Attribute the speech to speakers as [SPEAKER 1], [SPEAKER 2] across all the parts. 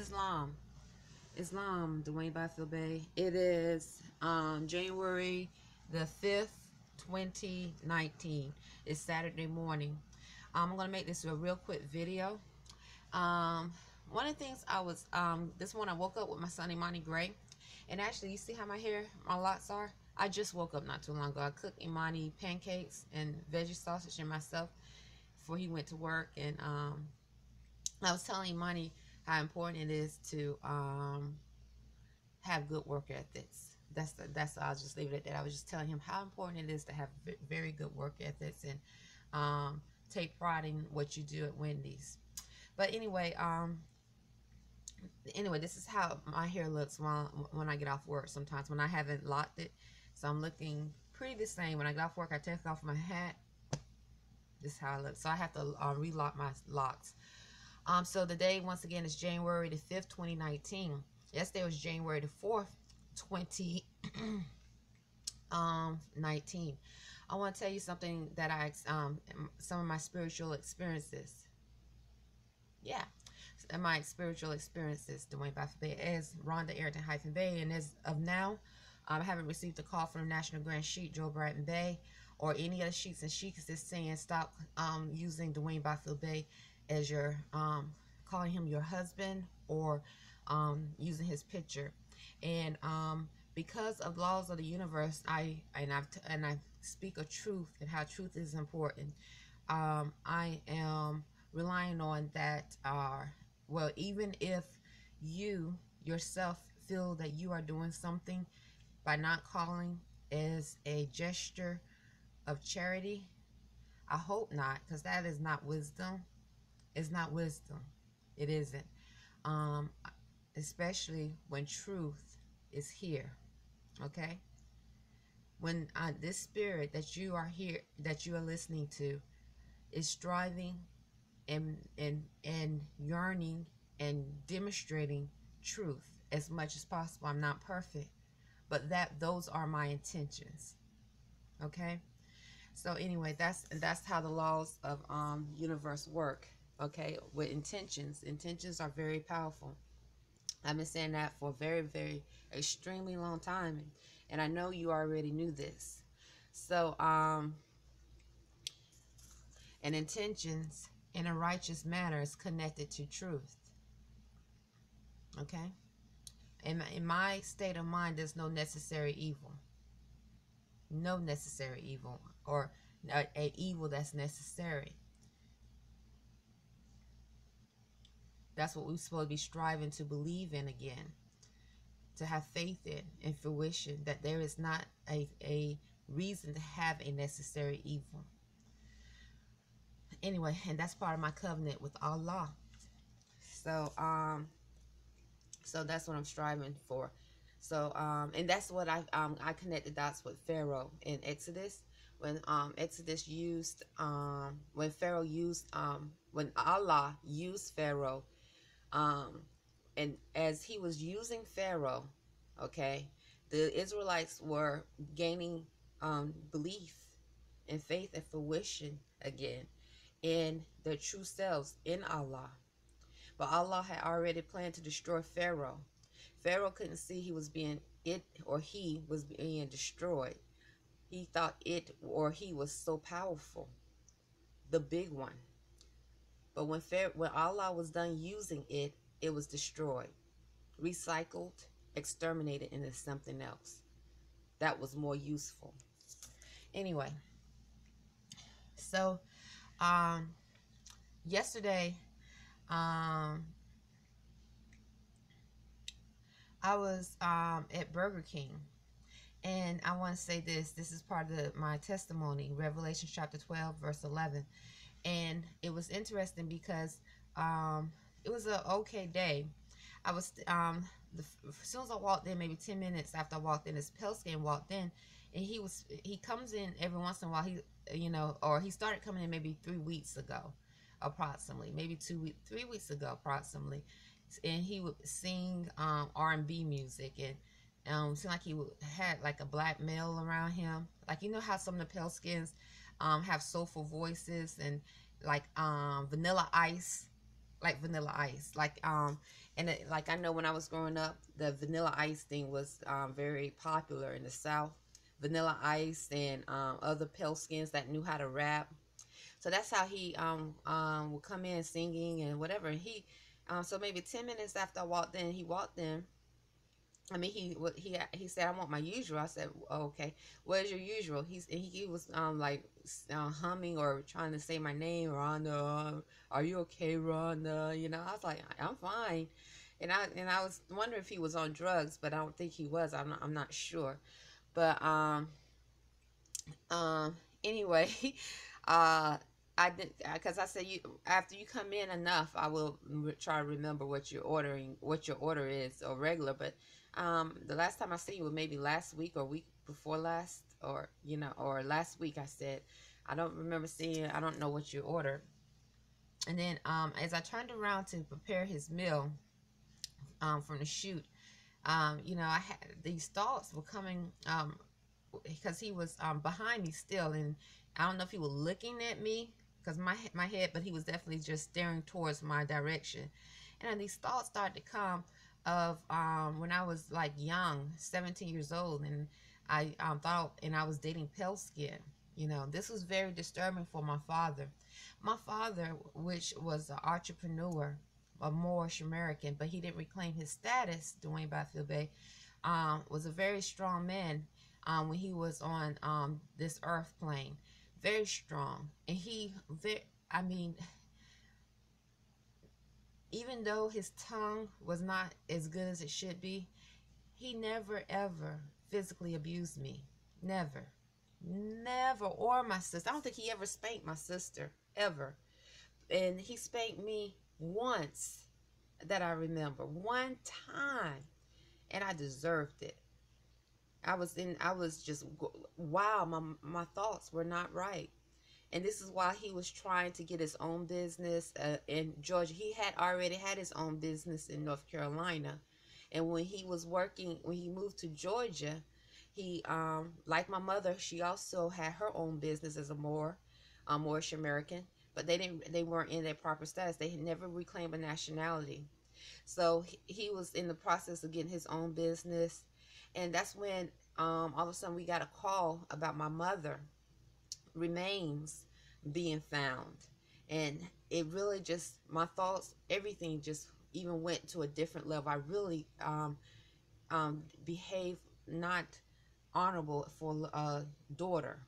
[SPEAKER 1] Islam. Dwayne Byfield Bay. It is January the 5th, 2019. It's Saturday morning. I'm going to make this a real quick video. Um, One of the things this morning I woke up with my son Imani Gray. And actually, you see how my locks are? I just woke up not too long ago. I cooked Imani pancakes and veggie sausage and myself before he went to work. And I was telling Imani how important it is to have good work ethics. I'll just leave it at that. I was just telling him how important it is to have very good work ethics and take pride in what you do at Wendy's. But anyway, this is how my hair looks when I get off work. Sometimes when I haven't locked it, so I'm looking pretty the same. When I get off work, I take off my hat. This is how I look. So I have to relock my locks. So the day, once again, is January the 5th, 2019. Yesterday was January the 4th, 2019. I want to tell you something that some of my spiritual experiences. Yeah, my spiritual experiences, Dwayne Byfield Bay, as Rhonda Arrington-Bey, and as of now, I haven't received a call from the National Grand Sheik, Joe Brighton Bay, or any other sheiks and sheiks that's saying stop using Dwayne Byfield Bay as your calling him your husband, or using his picture. And because of laws of the universe, I speak a truth and how truth is important. I am relying on that. Well, even if you yourself feel that you are doing something by not calling as a gesture of charity, I hope not, because that is not wisdom. It's not wisdom. It isn't. Especially when truth is here. Okay? When this spirit that you are here, that you are listening to, is striving and yearning and demonstrating truth as much as possible. I'm not perfect, but those are my intentions. Okay? So anyway, that's how the laws of universe work. Okay, with intentions. Intentions are very powerful. I've been saying that for a very extremely long time, and I know you already knew this. So and intentions in a righteous manner is connected to truth. Okay, in my state of mind, there's no necessary evil. No necessary evil, or a evil that's necessary. That's what we're supposed to be striving to believe in again, to have faith in fruition, that there is not a reason to have a necessary evil. Anyway, and that's part of my covenant with Allah. So so that's what I'm striving for. So and that's what I connect the dots with Pharaoh in Exodus, when Exodus used when Pharaoh used when Allah used Pharaoh, and as he was using Pharaoh, okay, the Israelites were gaining belief and faith and fruition again in their true selves in Allah. But Allah had already planned to destroy Pharaoh. Pharaoh couldn't see he was being destroyed. He thought it or he was so powerful, the big one. But when Allah was done using it, it was destroyed, recycled, exterminated into something else that was more useful. Anyway, so yesterday I was at Burger King, and I want to say this is part of my testimony, Revelation chapter 12 verse 11. And it was interesting because it was an okay day. I was as soon as I walked in, maybe 10 minutes after I walked in, this pale skin walked in, and he comes in every once in a while. Or he started coming in maybe 3 weeks ago, approximately, maybe 3 weeks ago, approximately, and he would sing R&B music, and seemed like he had like a black male around him, like, you know how some of the pale skins have soulful voices, and like Vanilla Ice like vanilla ice. And like I know when I was growing up, the vanilla ice thing was very popular in the South. Vanilla ice and other pale skins that knew how to rap. So that's how he would come in singing and whatever. And he so maybe 10 minutes after I walked in, he walked in. I mean, he said, "I want my usual." I said, oh, "Okay, where's your usual?" He was like humming or trying to say my name, Rhonda. Are you okay, Rhonda? You know, I was like, "I'm fine," and I was wondering if he was on drugs, but I don't think he was. I'm not sure, but um anyway, uh. I did because I said you after you come in enough, I will try to remember what you're ordering, what your order is, or regular. But the last time I seen you was maybe last week or week before last, or or last week. I said I don't remember seeing. I don't know what you ordered. And then as I turned around to prepare his meal from the shoot, I had these thoughts were coming because he was behind me still, and I don't know if he was looking at me because my head, but he was definitely just staring towards my direction. And then these thoughts started to come of when I was like young, 17 years old, and I thought, and I was dating pale skin. This was very disturbing for my father. My father, which was an entrepreneur, a Moorish American, but he didn't reclaim his status, Dwayne Byfield Bay, was a very strong man when he was on this earth plane. Very strong. And I mean, even though his tongue was not as good as it should be, he never ever physically abused me. Never. Never. Or my sister. I don't think he ever spanked my sister. Ever. And he spanked me once that I remember. One time. And I deserved it. I was just, wow, my thoughts were not right. And this is why he was trying to get his own business in Georgia. He had already had his own business in North Carolina. And when he moved to Georgia, he, like my mother, she also had her own business as a Moorish American, but they weren't in their proper status. They had never reclaimed a nationality. So he was in the process of getting his own business. And that's when all of a sudden we got a call about my mother remains being found. And it really just, my thoughts, everything just even went to a different level. I really behaved not honorable for a daughter.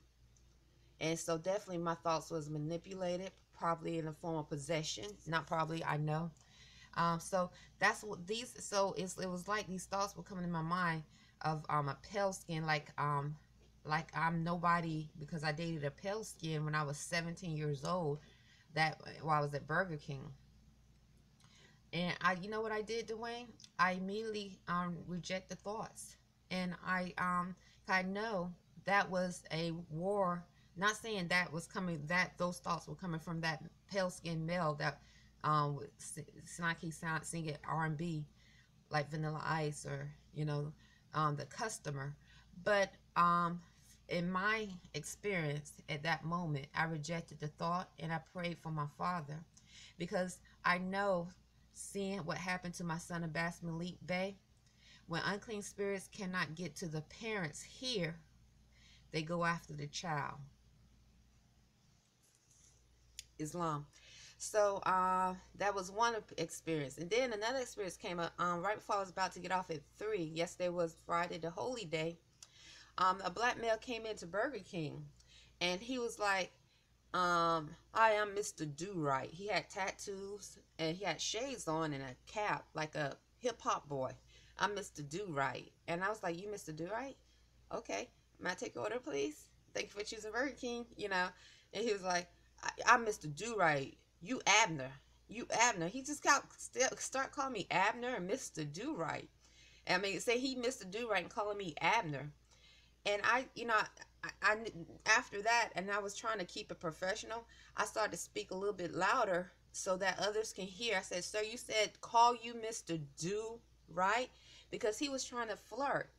[SPEAKER 1] And so definitely my thoughts was manipulated, probably in the form of possession. Not probably, I know. So that's what these. So it was like these thoughts were coming in my mind of a pale skin, like I'm nobody because I dated a pale skin when I was 17 years old. That while I was at Burger King, and you know what I did, Dwayne? I immediately reject the thoughts, and I know that was a war. Not saying that was coming, that those thoughts were coming from that pale skinned male that singing R&B like Vanilla Ice, or the customer. But in my experience at that moment, I rejected the thought and I prayed for my father, because I know, seeing what happened to my son Abbas Malik Bey, when unclean spirits cannot get to the parents here, they go after the child. Islam. So that was one experience. And then another experience came up right before I was about to get off at 3. Yesterday was Friday, the holy day. A black male came into Burger King, and he was like, "Hi, I'm Mr. Do Right." He had tattoos and he had shades on and a cap, like a hip hop boy. "I'm Mr. Do Right," and I was like, "You Mr. Do Right? Okay, may I take your order, please? Thank you for choosing Burger King." And he was like, "I'm Mr. Do Right. You Abner. You Abner." He just start calling me Abner and Mr. Do Right. I mean, say he Mr. Do Right and calling me Abner. And I after that, and I was trying to keep it professional, I started to speak a little bit louder so that others can hear. I said, "Sir, you said call you Mr. Do Right?" Because he was trying to flirt.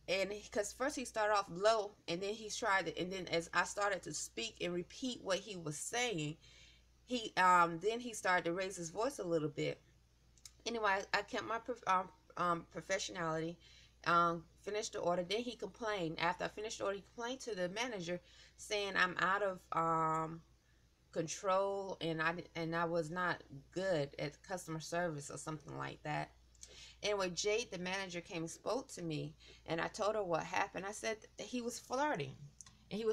[SPEAKER 1] And because first he started off low, and then he tried it, and then as I started to speak and repeat what he was saying, He then he started to raise his voice a little bit. Anyway, I kept my professionality. Finished the order. Then he complained. After I finished the order, he complained to the manager, saying I'm out of control, and I was not good at customer service or something like that. Anyway, Jade, the manager, came and spoke to me, and I told her what happened. I said that he was flirting, and he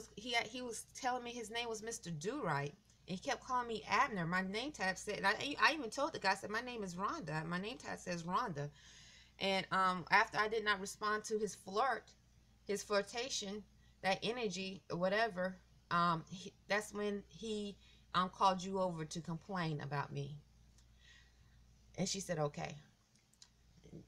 [SPEAKER 1] was telling me his name was Mr. Do Right, and he kept calling me Abner. My name tag said, and I even told the guy, I said my name is Rhonda. My name tag says Rhonda. And after I did not respond to his flirtation, that energy, or whatever, that's when he called you over to complain about me. And she said, okay.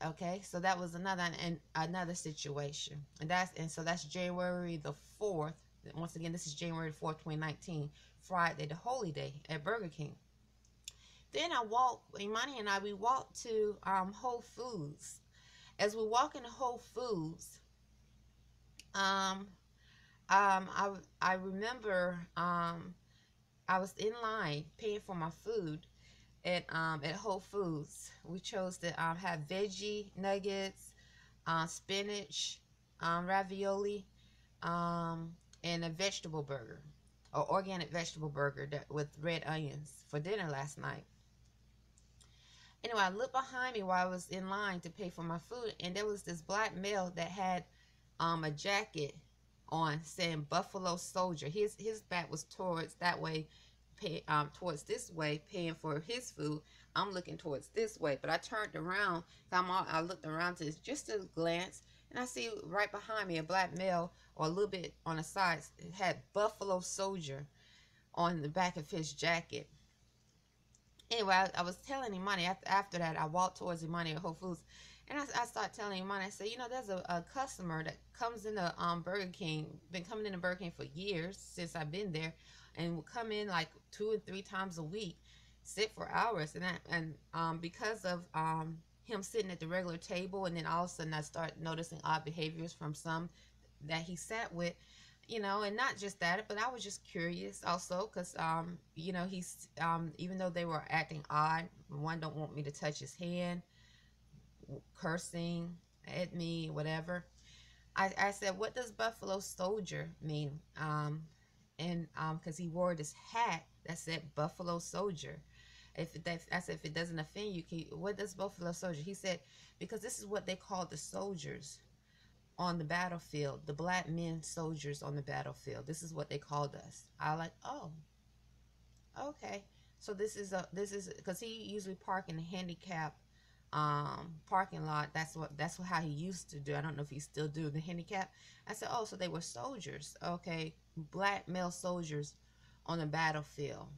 [SPEAKER 1] Okay, so that was another situation, and so that's January the 4th. Once again, this is January 4th, 2019, Friday, the holy day at Burger King. Then Imani and I, we walked to Whole Foods. As we walk into Whole Foods, I remember I was in line paying for my food at Whole Foods. We chose to have veggie nuggets, spinach, ravioli, and a vegetable burger, or organic vegetable burger with red onions for dinner last night. Anyway, I looked behind me while I was in line to pay for my food, and there was this black male that had a jacket on saying Buffalo Soldier. His back was towards that way, towards this way, paying for his food. I'm looking towards this way, but I turned around. I looked around to just a glance, and I see right behind me a black male, or a little bit on the sides, had Buffalo Soldier on the back of his jacket. Anyway, I was telling Imani, after that, I walked towards Imani at Whole Foods, and I started telling Imani, I said, there's a customer that comes into Burger King, been coming into Burger King for years, since I've been there, and will come in like 2 or 3 times a week, sit for hours, and because of him sitting at the regular table, and then all of a sudden I start noticing odd behaviors from some that he sat with, and not just that, but I was just curious also, because he's even though they were acting odd, one don't want me to touch his hand, cursing at me, whatever. I said, what does Buffalo Soldier mean? And because he wore this hat that said Buffalo Soldier. I said, if it doesn't offend you, what does Buffalo Soldier? He said, because this is what they call the soldiers on the battlefield, the black men soldiers on the battlefield. This is what they called us. I like, oh, okay. So this is because he usually park in a handicap parking lot. That's how he used to do. I don't know if he still do the handicap. I said, oh, so they were soldiers. Okay, black male soldiers on the battlefield.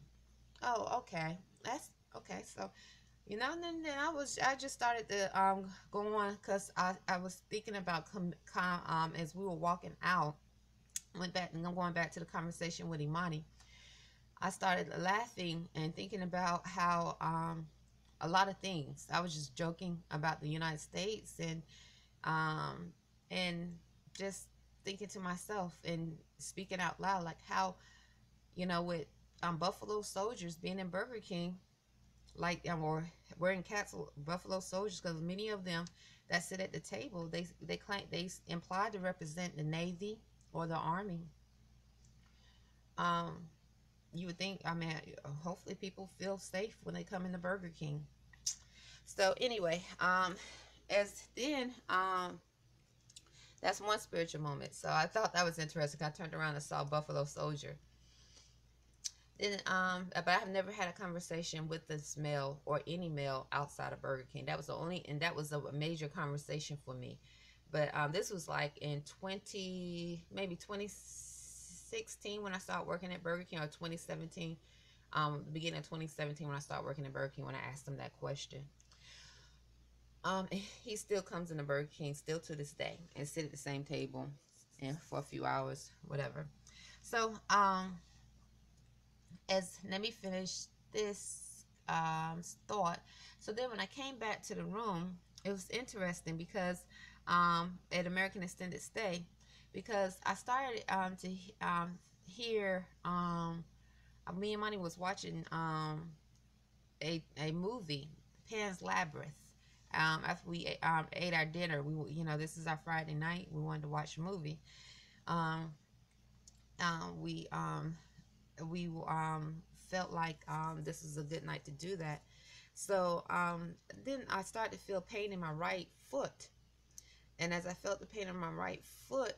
[SPEAKER 1] Oh, okay. That's okay. So and then I just started to go on, because I was thinking about as we were walking out, went back, and I'm going back to the conversation with Imani. I started laughing and thinking about how a lot of things. I was just joking about the United States, and just thinking to myself and speaking out loud, like how with Buffalo Soldiers being in Burger King, like, or wearing Buffalo Soldiers, because many of them that sit at the table, they claim, they imply to represent the Navy or the Army. You would think, hopefully people feel safe when they come into Burger King. So anyway, that's one spiritual moment. So I thought that was interesting. I turned around and saw Buffalo Soldier. Then, but I've never had a conversation with this male or any male outside of Burger King. That was that was a major conversation for me. But this was like in maybe 2016 when I started working at Burger King, or 2017, the beginning of 2017 when I started working at Burger King, when I asked him that question. He still comes into Burger King still to this day and sit at the same table and for a few hours, whatever. So, let me finish this thought. So then when I came back to the room, it was interesting because at American Extended Stay, because I started to hear Me and Money was watching a movie, Pan's Labyrinth. After we ate our dinner, this is our Friday night. We wanted to watch a movie. Um, we felt like this is a good night to do that. So then I started to feel pain in my right foot, and as I felt the pain in my right foot,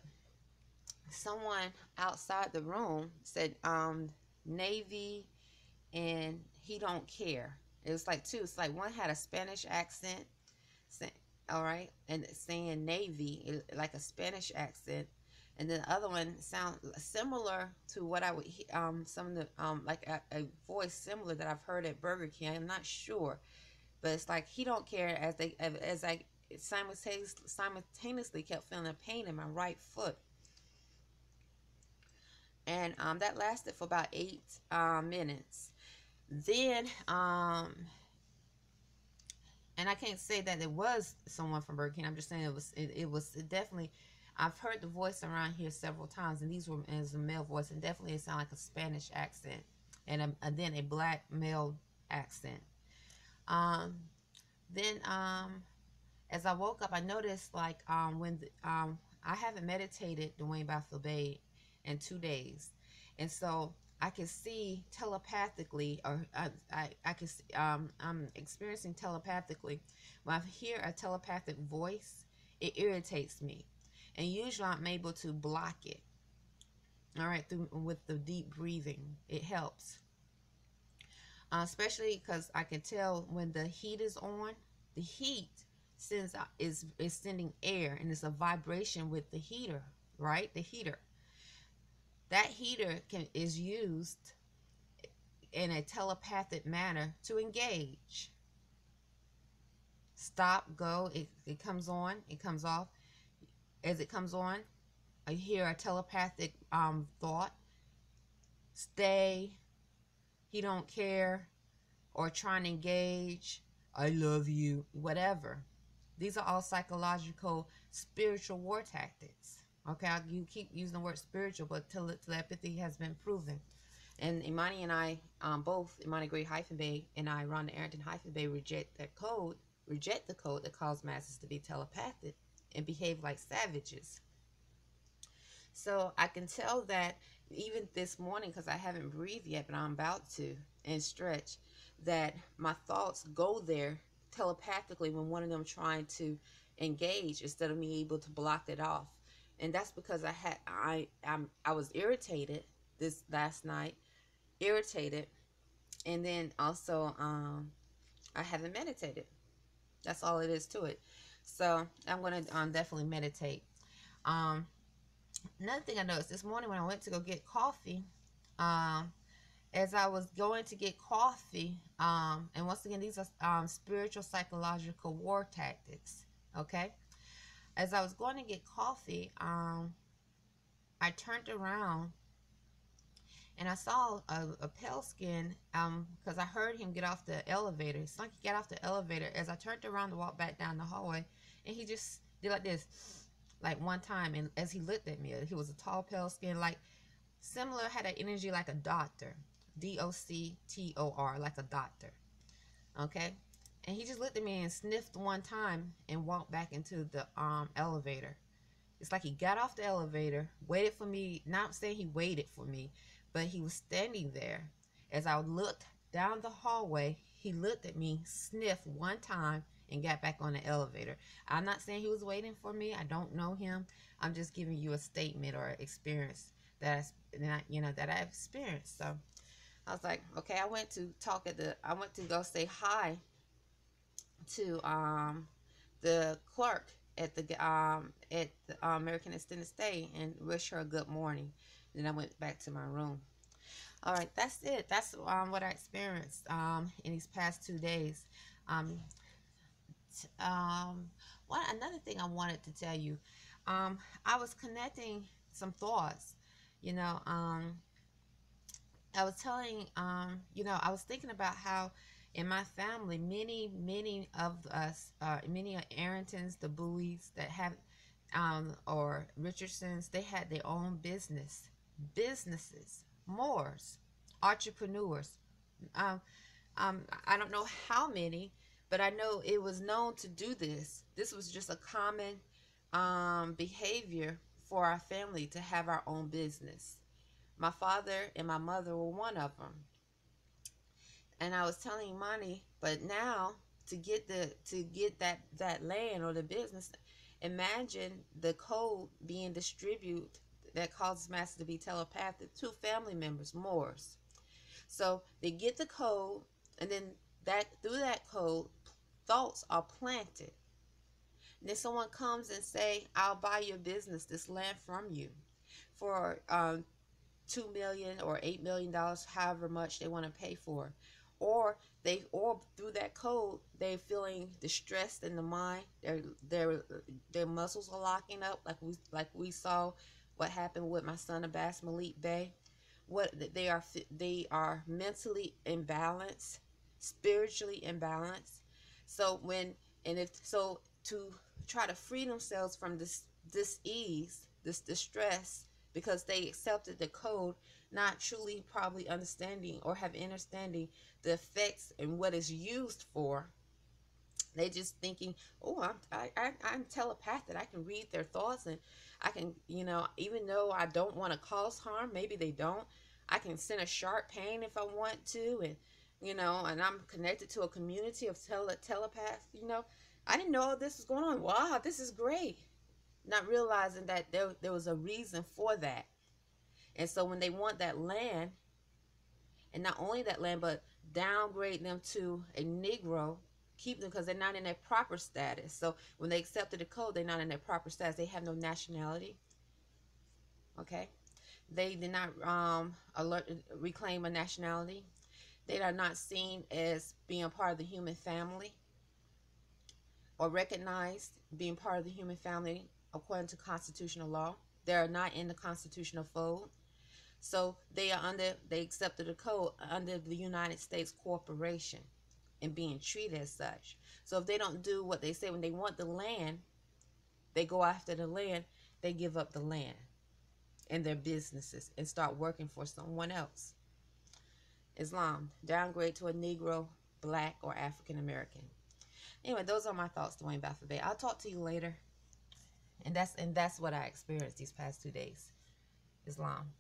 [SPEAKER 1] someone outside the room said, Navy and he don't care. It was like two. It's like one had a Spanish accent, all right, and saying Navy, like a Spanish accent, and then the other one sound similar to what I would some of the like a voice similar that I've heard at Burger King. I'm not sure, but it's like he don't care, as I simultaneously kept feeling a pain in my right foot. And that lasted for about 8 minutes. Then and I can't say that it was someone from Burger King. I'm just saying it definitely. I've heard the voice around here several times, and these were as a male voice, and definitely it sounded like a Spanish accent, and then a black male accent. Um, then as I woke up, I noticed like I haven't meditated Dwayne Baffle Bay in 2 days, and so I can see telepathically, or I can see, I'm experiencing telepathically. When I hear a telepathic voice, it irritates me, and usually I'm able to block it. All right, through with the deep breathing, it helps. Especially because I can tell when the heat is on. The heat sends out, is sending air, and it's a vibration with the heater, right? The heater. That heater is used in a telepathic manner to engage. Stop, go. It comes on. It comes off. As it comes on, I hear a telepathic thought. Stay. He don't care, or trying to engage. I love you. Whatever. These are all psychological, spiritual war tactics. Okay, you keep using the word spiritual, but telepathy has been proven. And Imani and I, both Imani Gray-Bey and I, Rhonda Arrington-Bey, reject the code that calls masses to be telepathic and behave like savages. So I can tell that even this morning, because I haven't breathed yet, but I'm about to, and stretch, that my thoughts go there telepathically when one of them trying to engage instead of me able to block it off. And that's because I was irritated this last night, and then also I haven't meditated. That's all it is to it. So I'm gonna definitely meditate. Another thing I noticed this morning when I went to go get coffee, as I was going to get coffee, and once again, these are spiritual psychological war tactics. Okay, as I was going to get coffee, I turned around and I saw a pale skin, because I heard him get off the elevator. It's like he got off the elevator. As I turned around to walk back down the hallway, and he just did like this, like one time, and as he looked at me, he was a tall, pale skin, like similar, had an energy like a doctor, Doctor, like a doctor. Okay, and he just looked at me and sniffed one time and walked back into the elevator. It's like he got off the elevator, waited for me. Not saying he waited for me, but he was standing there. As I looked down the hallway, he looked at me, sniffed one time, and got back on the elevator. I'm not saying he was waiting for me. I don't know him. I'm just giving you a statement or experience that I've experienced. So I was like, okay. I went to go say hi to the clerk at the American Extended Stay and wish her a good morning. Then I went back to my room. All right, that's it. That's what I experienced in these past 2 days. Another thing I wanted to tell you, I was connecting some thoughts. You know, I was telling, I was thinking about how in my family, many of us, many Arringtons, the Bowies that have, or Richardsons, they had their own businesses, Moores. entrepreneurs. Um, I don't know how many, but I know it was known to do this. This was just a common behavior for our family to have our own business. My father and my mother were one of them. And I was telling Money, but now to get that land or the business, imagine the code being distributed that causes master to be telepathic to family members, Moors. So they get the code, and then that through that code, thoughts are planted. And then someone comes and say, "I'll buy your business, this land from you, for $2 million or $8 million, however much they want to pay for." Or through that code, they're feeling distressed in the mind. Their muscles are locking up, like we saw what happened with my son Abbas Malik Bey. What they are mentally imbalanced, spiritually imbalanced. So when and if so to try to free themselves from this ease, this distress, because they accepted the code, not truly probably understanding or have understanding the effects and what it's used for. They just thinking, "Oh, I'm telepathic. I can read their thoughts, and I can, even though I don't want to cause harm, maybe they don't. I can send a sharp pain if I want to, and I'm connected to a community of telepaths. I didn't know all this was going on. Wow, this is great." Not realizing that there was a reason for that. And so when they want that land, and not only that land, but downgrade them to a Negro, keep them because they're not in their proper status. So when they accepted the code, they're not in their proper status. They have no nationality. Okay, they did not reclaim a nationality. They are not seen as being part of the human family or recognized being part of the human family according to constitutional law. They are not in the constitutional fold. So they accepted the code under the United States Corporation and being treated as such. So if they don't do what they say when they want the land, they go after the land, they give up the land and their businesses and start working for someone else. Islam, downgrade to a Negro, Black, or African American. Anyway, those are my thoughts, Dwayne Baffabe. I'll talk to you later. And that's what I experienced these past 2 days. Islam.